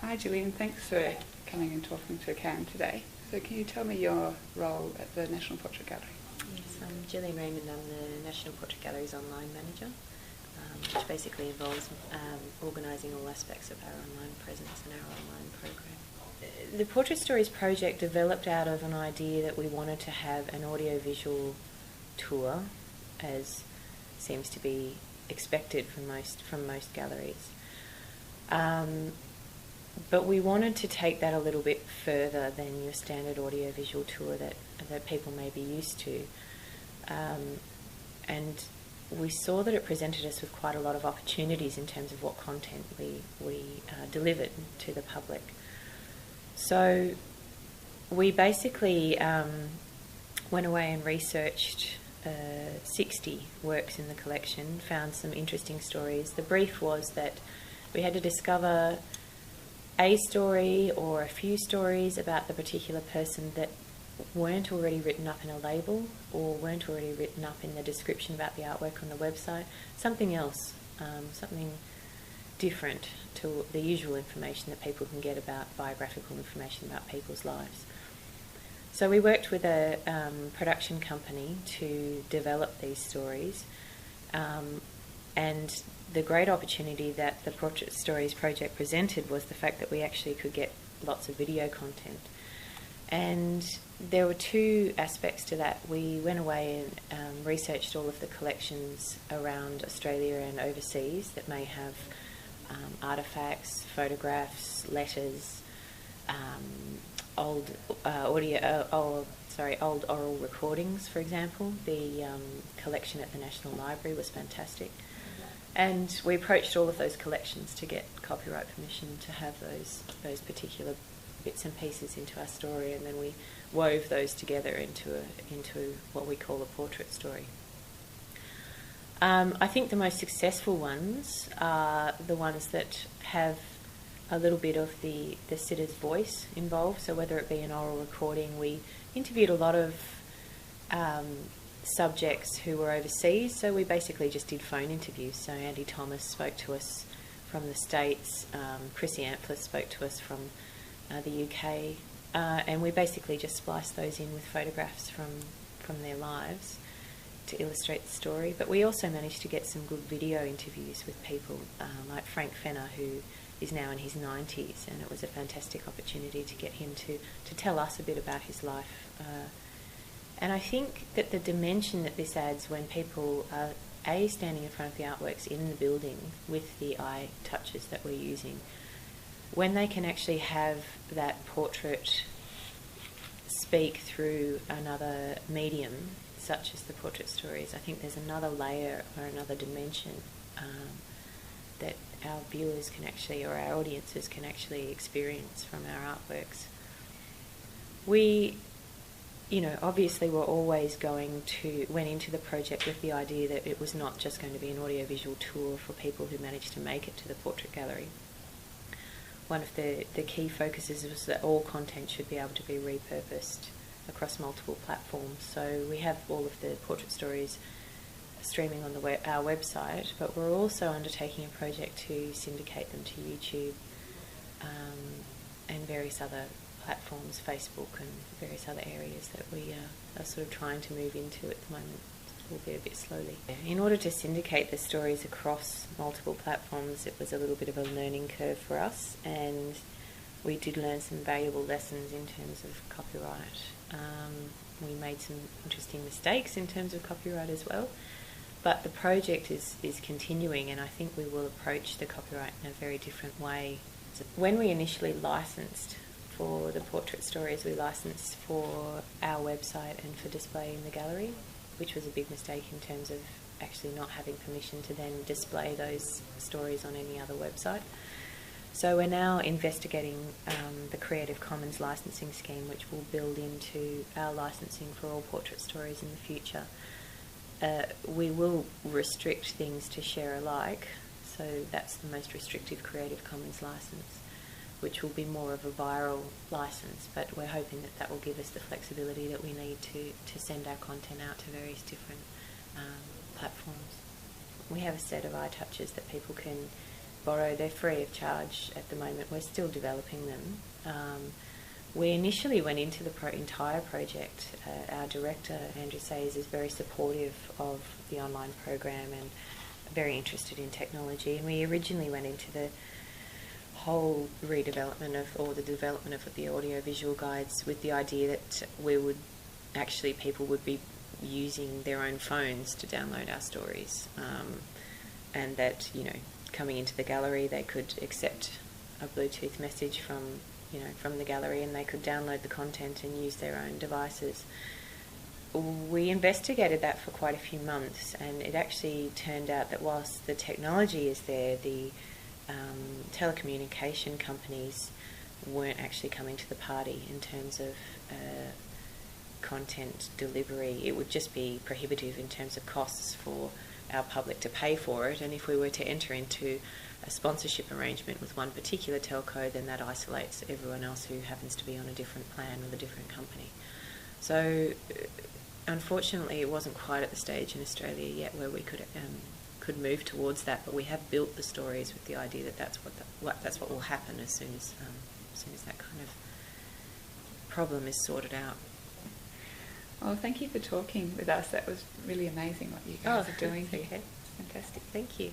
Hi Gillian, thanks for coming and talking to Karen today. So can you tell me your role at the National Portrait Gallery? Yes, I'm Gillian Raymond. I'm the National Portrait Gallery's online manager, which basically involves organising all aspects of our online presence and our online program. The Portrait Stories project developed out of an idea that we wanted to have an audiovisual tour, as seems to be expected from most galleries. But we wanted to take that a little bit further than your standard audiovisual tour that people may be used to. And we saw that it presented us with quite a lot of opportunities in terms of what content we delivered to the public. So we basically went away and researched 60 works in the collection, found some interesting stories. The brief was that we had to discover a story or a few stories about the particular person that weren't already written up in a label or weren't already written up in the description about the artwork on the website. Something else, something different to the usual information that people can get about biographical information about people's lives. So we worked with a production company to develop these stories, and the great opportunity that the Portrait Stories project presented was the fact that we actually could get lots of video content. And there were two aspects to that. We went away and researched all of the collections around Australia and overseas that may have artefacts, photographs, letters, old oral recordings, for example. The collection at the National Library was fantastic. And we approached all of those collections to get copyright permission to have those particular bits and pieces into our story, and then we wove those together into what we call a portrait story. I think the most successful ones are the ones that have a little bit of the sitter's voice involved. So whether it be an oral recording, we interviewed a lot of subjects who were overseas, so we basically just did phone interviews. So Andy Thomas spoke to us from the States, Chrissy Amplis spoke to us from the UK, and we basically just spliced those in with photographs from their lives to illustrate the story. But we also managed to get some good video interviews with people like Frank Fenner, who is now in his 90s, and it was a fantastic opportunity to get him to tell us a bit about his life. And I think that the dimension that this adds when people are standing in front of the artworks in the building with the eye touches that we're using, when they can actually have that portrait speak through another medium, such as the Portrait Stories, I think there's another layer or another dimension that our viewers can actually, or our audiences can actually experience from our artworks. We, obviously we're always went into the project with the idea that it was not just going to be an audiovisual tour for people who managed to make it to the Portrait Gallery. One of the key focuses was that all content should be able to be repurposed across multiple platforms. So we have all of the Portrait Stories streaming on our website, but we're also undertaking a project to syndicate them to YouTube and various other platforms, Facebook and various other areas that we are sort of trying to move into at the moment, albeit a bit slowly. In order to syndicate the stories across multiple platforms, it was a little bit of a learning curve for us, and we did learn some valuable lessons in terms of copyright. We made some interesting mistakes in terms of copyright as well, but the project is continuing, and I think we will approach the copyright in a very different way. When we initially licensed for the Portrait Stories, we licensed for our website and for display in the gallery, which was a big mistake in terms of actually not having permission to then display those stories on any other website. So we're now investigating the Creative Commons licensing scheme, which will build into our licensing for all Portrait Stories in the future. We will restrict things to share alike, so that's the most restrictive Creative Commons license, which will be more of a viral license, but we're hoping that that will give us the flexibility that we need to send our content out to various different platforms. We have a set of eye touches that people can borrow. They're free of charge at the moment. We're still developing them. We initially went into the entire project. Our director, Andrew Sayers, is very supportive of the online program and very interested in technology. And we originally went into the whole redevelopment or the development of the audio-visual guides with the idea that people would be using their own phones to download our stories, and that, coming into the gallery, they could accept a Bluetooth message from the gallery, and they could download the content and use their own devices. We investigated that for quite a few months, and it actually turned out that whilst the technology is there, the telecommunication companies weren't actually coming to the party in terms of content delivery. It would just be prohibitive in terms of costs for our public to pay for it, and if we were to enter into a sponsorship arrangement with one particular telco, then that isolates everyone else who happens to be on a different plan with a different company. So unfortunately it wasn't quite at the stage in Australia yet where we could move towards that, but we have built the stories with the idea that that's what will happen as soon as that kind of problem is sorted out. Well, thank you for talking with us. That was really amazing what you guys are doing here. Okay. It's fantastic. Thank you.